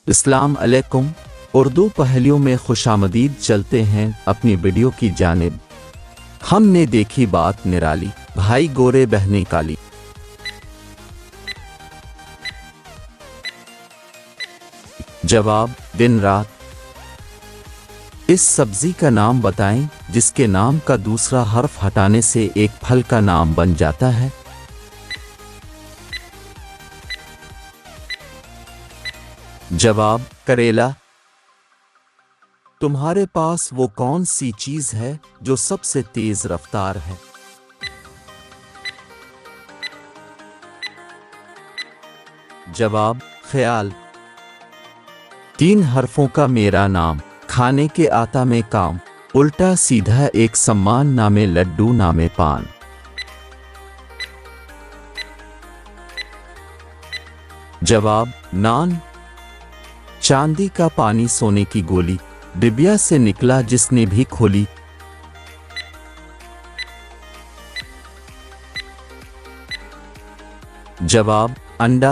अस्सलाम अलैकुम। उर्दू पहेलियों में खुशामदीद। चलते हैं अपनी वीडियो की जानिब। हमने देखी बात निराली, भाई गोरे बहनें काली। जवाब, दिन रात। इस सब्जी का नाम बताएं जिसके नाम का दूसरा हर्फ हटाने से एक फल का नाम बन जाता है। जवाब, करेला। तुम्हारे पास वो कौन सी चीज है जो सबसे तेज रफ्तार है? जवाब, ख्याल। 3 हरफों का मेरा नाम, खाने के आता में काम, उल्टा सीधा एक सम्मान, नामे लड्डू नामे पान। जवाब, नान। चांदी का पानी सोने की गोली, डिबिया से निकला जिसने भी खोली। जवाब, अंडा।